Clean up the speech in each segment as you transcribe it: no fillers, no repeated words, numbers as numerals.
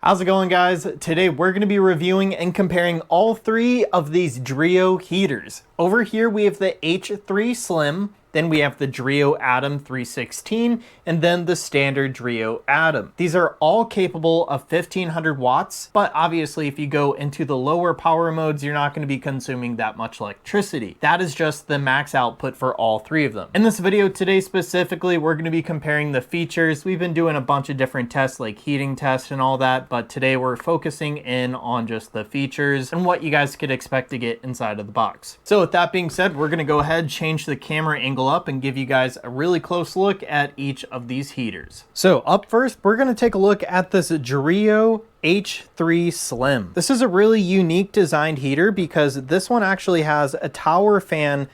How's it going, guys? Today we're going to be reviewing and comparing all three of these Dreo heaters. Over here we have the H3 Slim, then we have the Dreo Atom 316, and then the standard Dreo Atom. These are all capable of 1500 watts, but obviously if you go into the lower power modes, you're not going to be consuming that much electricity. That is just the max output for all three of them. In this video today specifically, we're going to be comparing the features. We've been doing a bunch of different tests like heating tests and all that, but today we're focusing in on just the features and what you guys could expect to get inside of the box. So with that being said, we're going to go ahead, change the camera angle up and give you guys a really close look at each of these heaters. So up first, we're going to take a look at this Dreo H3 Slim. This is a really unique designed heater because this one actually has a tower fan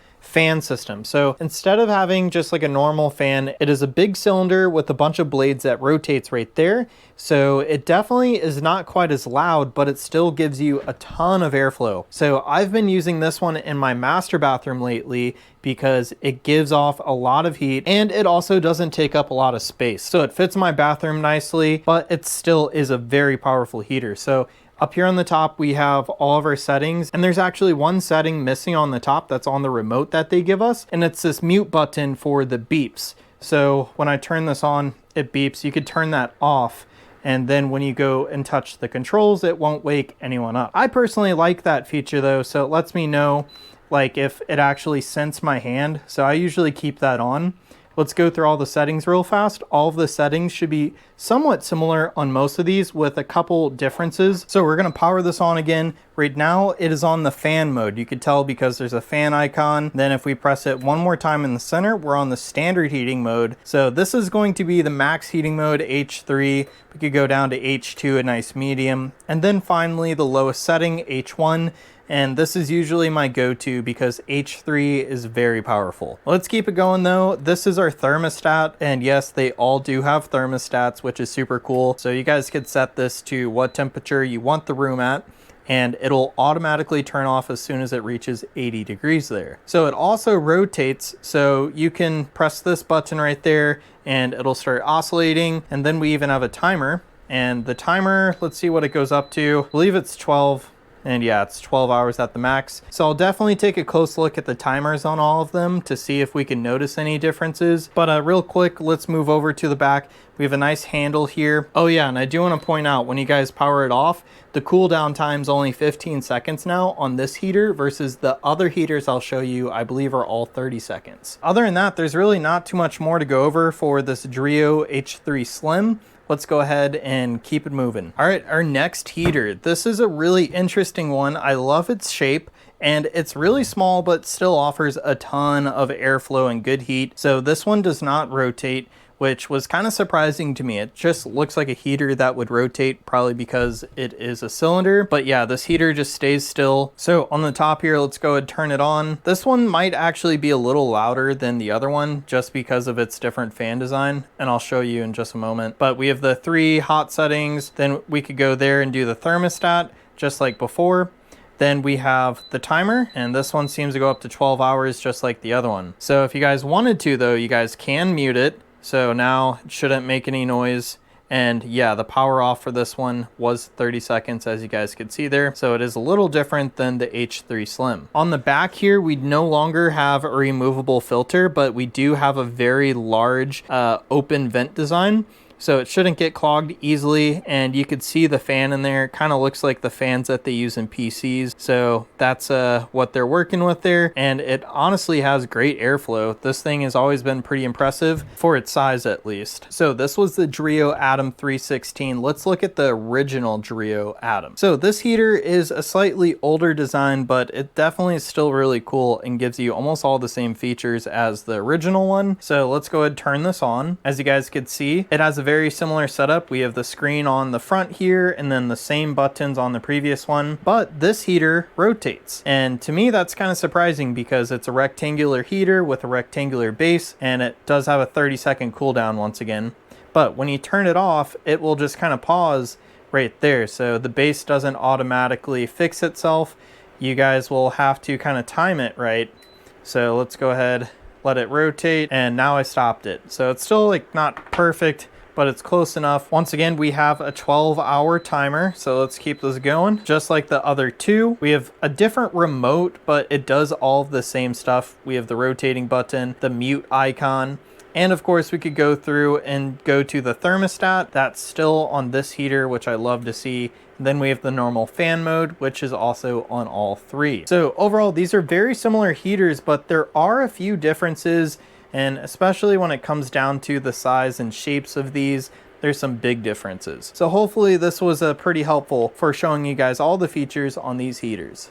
system. So instead of having just like a normal fan, it is a big cylinder with a bunch of blades that rotates right there. So it definitely is not quite as loud, but it still gives you a ton of airflow. So I've been using this one in my master bathroom lately because it gives off a lot of heat and it also doesn't take up a lot of space. So it fits my bathroom nicely, but it still is a very powerful heater. So up here on the top, we have all of our settings, and there's actually one setting missing on the top that's on the remote that they give us, and it's this mute button for the beeps. So when I turn this on, it beeps. You could turn that off, and then when you go and touch the controls, it won't wake anyone up. I personally like that feature though, so it lets me know like if it actually scents my hand, so I usually keep that on. Let's go through all the settings real fast. All of the settings should be somewhat similar on most of these with a couple differences. So we're gonna power this on again. Right now it is on the fan mode. You could tell because there's a fan icon. Then if we press it one more time in the center, we're on the standard heating mode. So this is going to be the max heating mode, H3. We could go down to H2, a nice medium. And then finally the lowest setting, H1. And this is usually my go-to because H3 is very powerful. Let's keep it going though. This is our thermostat, and yes, they all do have thermostats, which is super cool. So you guys could set this to what temperature you want the room at, and it'll automatically turn off as soon as it reaches 80 degrees there. So it also rotates, so you can press this button right there and it'll start oscillating. And then we even have a timer, and the timer, let's see what it goes up to. I believe it's 12. And yeah, it's 12 hours at the max. So I'll definitely take a close look at the timers on all of them to see if we can notice any differences. But real quick, let's move over to the back. We have a nice handle here. Oh yeah, and I do want to point out when you guys power it off, the cooldown time's only 15 seconds now on this heater versus the other heaters I'll show you, I believe are all 30 seconds. Other than that, there's really not too much more to go over for this Dreo H3 Slim. Let's go ahead and keep it moving. All right, our next heater. This is a really interesting one. I love its shape and it's really small, but still offers a ton of airflow and good heat. So this one does not rotate, which was kind of surprising to me. It just looks like a heater that would rotate, probably because it is a cylinder. But yeah, this heater just stays still. So on the top here, let's go ahead and turn it on. This one might actually be a little louder than the other one just because of its different fan design, and I'll show you in just a moment. But we have the 3 hot settings. Then we could go there and do the thermostat just like before. Then we have the timer, and this one seems to go up to 12 hours just like the other one. So if you guys wanted to though, you guys can mute it. So now it shouldn't make any noise. And yeah, the power off for this one was 30 seconds, as you guys could see there. So it is a little different than the H3 Slim. On the back here, we no longer have a removable filter, but we do have a very large open vent design. So it shouldn't get clogged easily, and you could see the fan in there. It kind of looks like the fans that they use in PCs. So that's what they're working with there, and it honestly has great airflow. This thing has always been pretty impressive for its size at least. So this was the Dreo Atom 316. Let's look at the original Dreo Atom. So this heater is a slightly older design, but it definitely is still really cool and gives you almost all the same features as the original one. So let's go ahead and turn this on. As you guys could see, it has a very similar setup. We have the screen on the front here and then the same buttons on the previous one, but this heater rotates. And to me, that's kind of surprising because it's a rectangular heater with a rectangular base, and it does have a 30-second cooldown once again. But when you turn it off, it will just kind of pause right there. So the base doesn't automatically fix itself. You guys will have to kind of time it right. So let's go ahead, let it rotate, and now I stopped it. So it's still like not perfect, but it's close enough. Once again, we have a 12-hour timer, so let's keep this going. Just like the other two, we have a different remote, but it does all of the same stuff. We have the rotating button, the mute icon, and of course we could go through and go to the thermostat. That's still on this heater, which I love to see. And then we have the normal fan mode, which is also on all three. So overall, these are very similar heaters, but there are a few differences, and especially when it comes down to the size and shapes of these, there's some big differences. So hopefully this was pretty helpful for showing you guys all the features on these heaters.